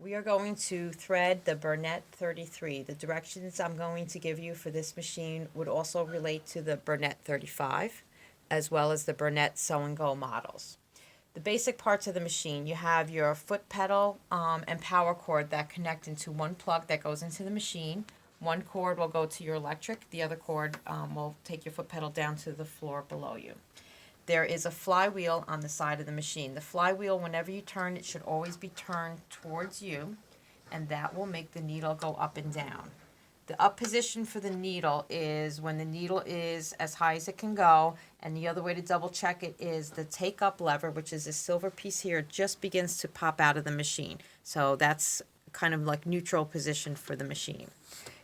We are going to thread the Bernette 33. The directions I'm going to give you for this machine would also relate to the Bernette 35, as well as the Bernette Sew and Go models. The basic parts of the machine, you have your foot pedal and power cord that connect into one plug that goes into the machine. One cord will go to your electric, the other cord will take your foot pedal down to the floor below you. There is a flywheel on the side of the machine. The flywheel, whenever you turn, it should always be turned towards you, and that will make the needle go up and down. The up position for the needle is when the needle is as high as it can go, and the other way to double check it is the take up lever, which is this silver piece here, just begins to pop out of the machine. So that's kind of like neutral position for the machine.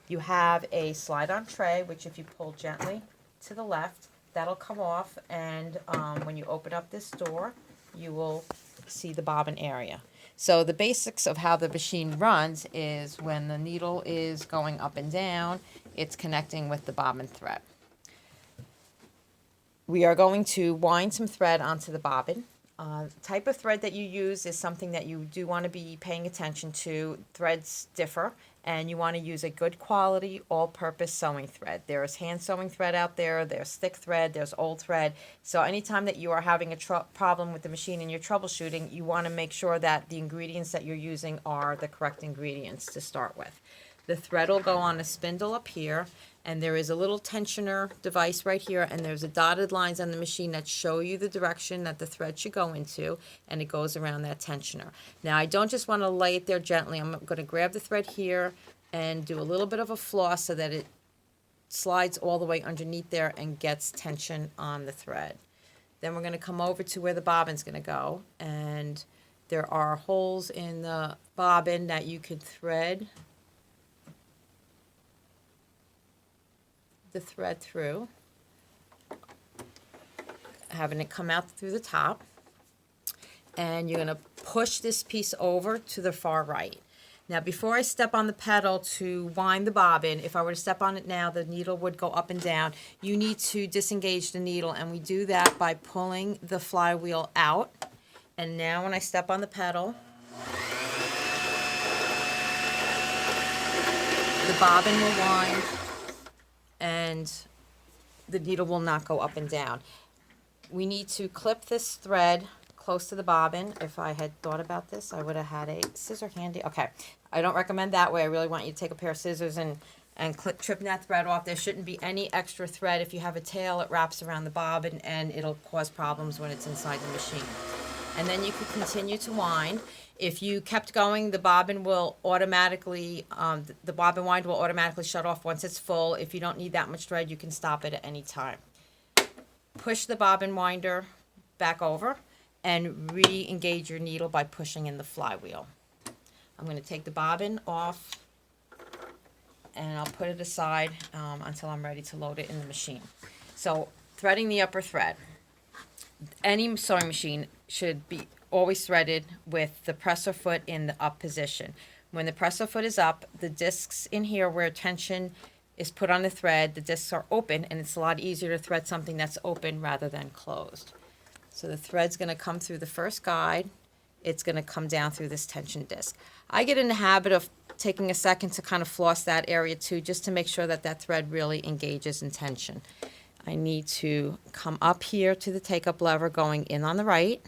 You have a slide on tray, which if you pull gently to the left, that'll come off, and when you open up this door, you will see the bobbin area. So the basics of how the machine runs is when the needle is going up and down, it's connecting with the bobbin thread. We are going to wind some thread onto the bobbin. Type of thread that you use is something that you do want to be paying attention to. Threads differ, and you want to use a good quality all-purpose sewing thread. There's hand sewing thread out there, there's thick thread, there's old thread. So anytime that you are having a problem with the machine and you're troubleshooting, you want to make sure that the ingredients that you're using are the correct ingredients to start with. The thread will go on a spindle up here, and there is a little tensioner device right here, and there's a dotted lines on the machine that show you the direction that the thread should go into, and it goes around that tensioner. Now, I don't just want to lay it there gently. I'm going to grab the thread here and do a little bit of a floss so that it slides all the way underneath there and gets tension on the thread. Then we're going to come over to where the bobbin's going to go, and there are holes in the bobbin that you could thread the thread through, having it come out through the top, and you're going to push this piece over to the far right. Now, before I step on the pedal to wind the bobbin, if I were to step on it now, the needle would go up and down. You need to disengage the needle, and we do that by pulling the flywheel out. And now when I step on the pedal, the bobbin will wind, and the needle will not go up and down. We need to clip this thread close to the bobbin. If I had thought about this, I would have had a scissor handy. Okay, I don't recommend that way. I really want you to take a pair of scissors and trim that thread off. There shouldn't be any extra thread. If you have a tail, it wraps around the bobbin, and it'll cause problems when it's inside the machine. And then you could continue to wind. If you kept going, the bobbin will automatically, the bobbin wind will automatically shut off once it's full. If you don't need that much thread, you can stop it at any time. Push the bobbin winder back over and re-engage your needle by pushing in the flywheel. I'm going to take the bobbin off, and I'll put it aside until I'm ready to load it in the machine. So, threading the upper thread. Any sewing machine should be always threaded with the presser foot in the up position. When the presser foot is up, the discs in here where tension is put on the thread, the discs are open, and it's a lot easier to thread something that's open rather than closed. So the thread's going to come through the first guide. It's going to come down through this tension disc. I get in the habit of taking a second to kind of floss that area too, just to make sure that that thread really engages in tension. I need to come up here to the take-up lever going in on the right.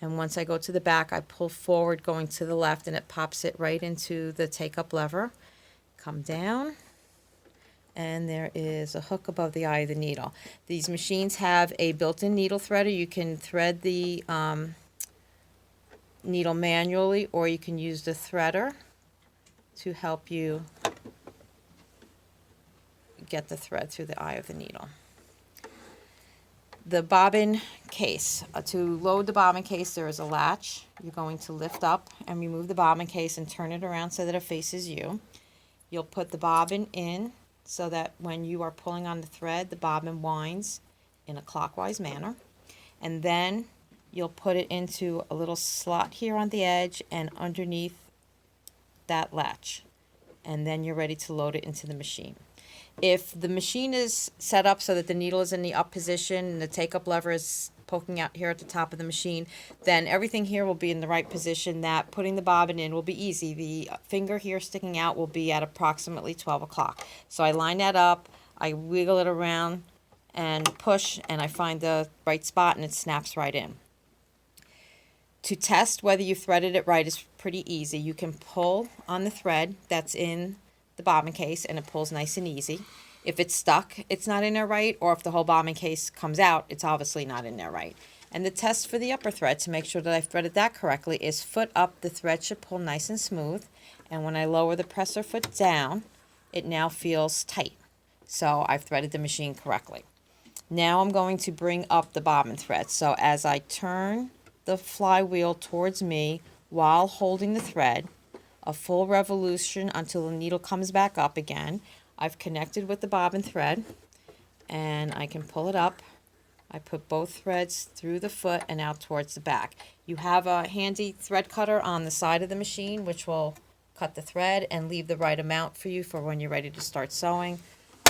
And once I go to the back, I pull forward going to the left, and it pops it right into the take-up lever. Come down, and there is a hook above the eye of the needle. These machines have a built-in needle threader. You can thread the needle manually, or you can use the threader to help you get the thread through the eye of the needle. The bobbin case. To load the bobbin case, there is a latch. You're going to lift up and remove the bobbin case and turn it around so that it faces you. You'll put the bobbin in so that when you are pulling on the thread, the bobbin winds in a clockwise manner. And then you'll put it into a little slot here on the edge and underneath that latch. And then you're ready to load it into the machine. If the machine is set up so that the needle is in the up position and the take-up lever is poking out here at the top of the machine, then everything here will be in the right position, that putting the bobbin in will be easy. The finger here sticking out will be at approximately 12 o'clock. So I line that up, I wiggle it around and push, and I find the right spot and it snaps right in. To test whether you threaded it right is pretty easy. You can pull on the thread that's in the bobbin case and it pulls nice and easy. If it's stuck, it's not in there right, or if the whole bobbin case comes out, it's obviously not in there right. And the test for the upper thread to make sure that I've threaded that correctly is foot up, the thread should pull nice and smooth, and when I lower the presser foot down, it now feels tight. So I've threaded the machine correctly. Now I'm going to bring up the bobbin thread. So as I turn the flywheel towards me while holding the thread, a full revolution until the needle comes back up again. I've connected with the bobbin thread and I can pull it up. I put both threads through the foot and out towards the back. You have a handy thread cutter on the side of the machine which will cut the thread and leave the right amount for you for when you're ready to start sewing.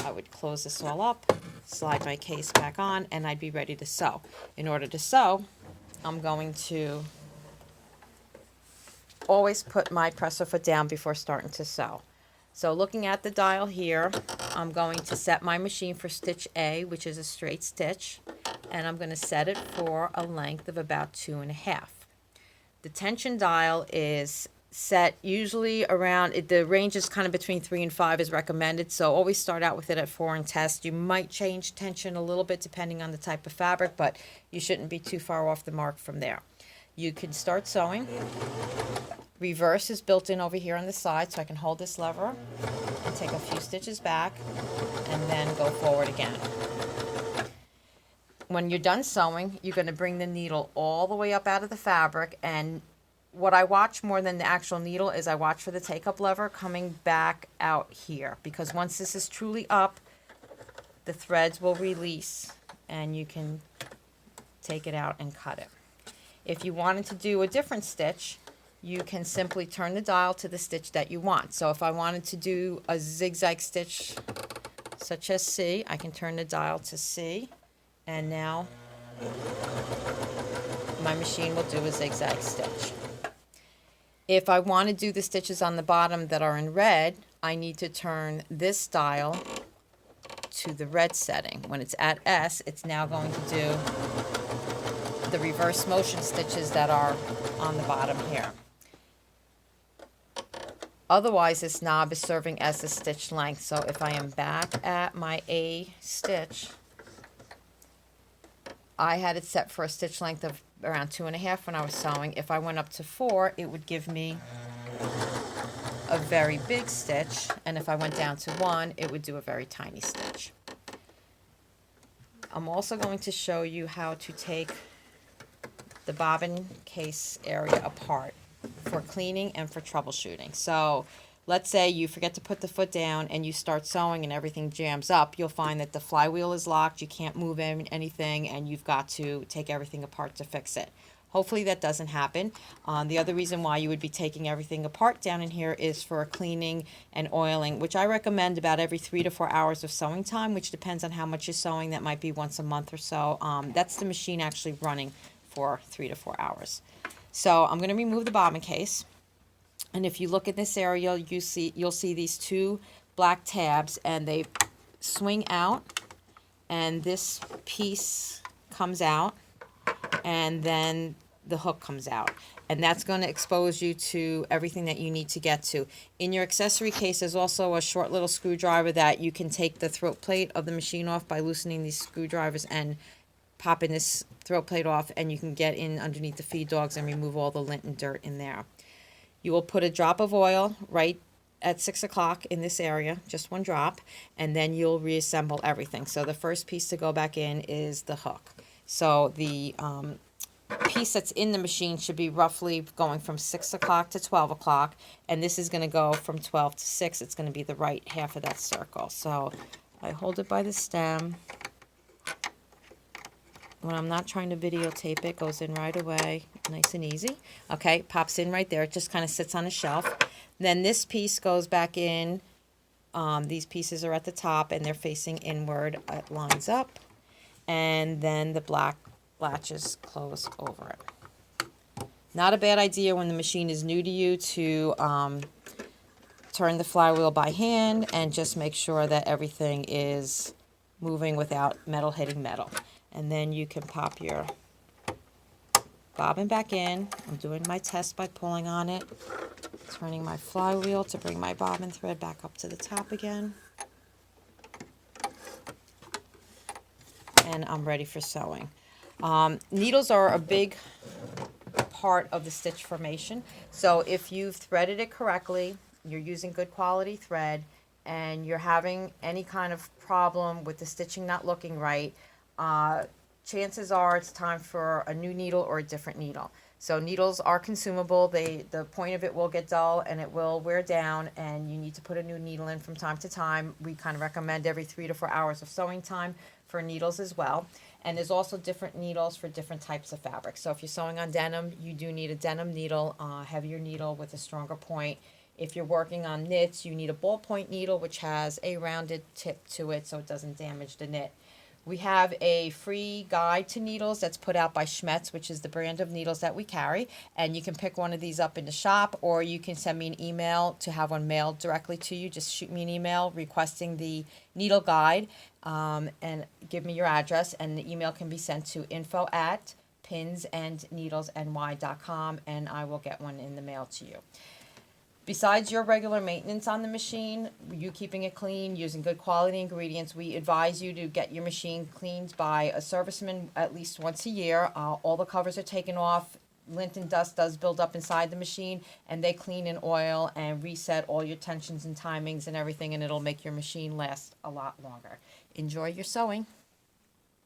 I would close this all up, slide my case back on, and I'd be ready to sew. In order to sew, I'm going to always put my presser foot down before starting to sew. So looking at the dial here, I'm going to set my machine for stitch A, which is a straight stitch, and I'm going to set it for a length of about 2.5. The tension dial is set usually around, the range is kind of between 3 and 5 is recommended, so always start out with it at 4 and test. You might change tension a little bit depending on the type of fabric, but you shouldn't be too far off the mark from there. You can start sewing. Reverse is built in over here on the side, so I can hold this lever and take a few stitches back and then go forward again. When you're done sewing, you're going to bring the needle all the way up out of the fabric, and what I watch more than the actual needle is I watch for the take-up lever coming back out here, because once this is truly up, the threads will release and you can take it out and cut it. If you wanted to do a different stitch, you can simply turn the dial to the stitch that you want. So if I wanted to do a zigzag stitch such as C, I can turn the dial to C, and now my machine will do a zigzag stitch. If I want to do the stitches on the bottom that are in red, I need to turn this dial to the red setting. When it's at S, it's now going to do the reverse motion stitches that are on the bottom here. Otherwise, this knob is serving as a stitch length. So if I am back at my A stitch, I had it set for a stitch length of around 2.5 when I was sewing. If I went up to 4, it would give me a very big stitch, and if I went down to 1, it would do a very tiny stitch. I'm also going to show you how to take the bobbin case area apart for cleaning and for troubleshooting. So let's say you forget to put the foot down and you start sewing and everything jams up. You'll find that the flywheel is locked, you can't move anything, and you've got to take everything apart to fix it. Hopefully that doesn't happen. The other reason why you would be taking everything apart down in here is for cleaning and oiling, which I recommend about every 3 to 4 hours of sewing time, which depends on how much you're sewing. That might be once a month or so. That's the machine actually running for 3 to 4 hours. So I'm going to remove the bobbin case. And if you look at this area, you'll see these 2 black tabs, and they swing out, and this piece comes out, and then the hook comes out. And that's going to expose you to everything that you need to get to. In your accessory case, there's also a short little screwdriver that you can take the throat plate of the machine off by loosening these screwdrivers and popping this throat plate off, and you can get in underneath the feed dogs and remove all the lint and dirt in there. You will put a drop of oil right at 6 o'clock in this area, just 1 drop, and then you'll reassemble everything. So the first piece to go back in is the hook. So the piece that's in the machine should be roughly going from 6 o'clock to 12 o'clock, and this is going to go from 12 to 6. It's going to be the right half of that circle. So I hold it by the stem. When I'm not trying to videotape it, goes in right away, nice and easy. Okay, pops in right there. It just kind of sits on a shelf. Then this piece goes back in. These pieces are at the top, and they're facing inward. It lines up. And then the black latches close over it. Not a bad idea when the machine is new to you to turn the flywheel by hand and just make sure that everything is moving without metal hitting metal. And then you can pop your bobbin back in. I'm doing my test by pulling on it, turning my flywheel to bring my bobbin thread back up to the top again. And I'm ready for sewing. Needles are a big part of the stitch formation. So if you've threaded it correctly, you're using good quality thread, and you're having any kind of problem with the stitching not looking right, chances are it's time for a new needle or a different needle. So needles are consumable. The point of it will get dull and it will wear down, and you need to put a new needle in from time to time. We kind of recommend every 3 to 4 hours of sewing time for needles as well. And there's also different needles for different types of fabric. So if you're sewing on denim, you do need a denim needle, heavier needle with a stronger point. If you're working on knits, you need a ballpoint needle, which has a rounded tip to it so it doesn't damage the knit. We have a free guide to needles that's put out by Schmetz, which is the brand of needles that we carry. And you can pick one of these up in the shop, or you can send me an email to have one mailed directly to you. Just shoot me an email requesting the needle guide, and give me your address. And the email can be sent to info@pinsandneedlesny.com, and I will get one in the mail to you. Besides your regular maintenance on the machine, you keeping it clean, using good quality ingredients, we advise you to get your machine cleaned by a serviceman at least once a year. All the covers are taken off. Lint and dust does build up inside the machine, and they clean and oil and reset all your tensions and timings and everything, and it'll make your machine last a lot longer. Enjoy your sewing.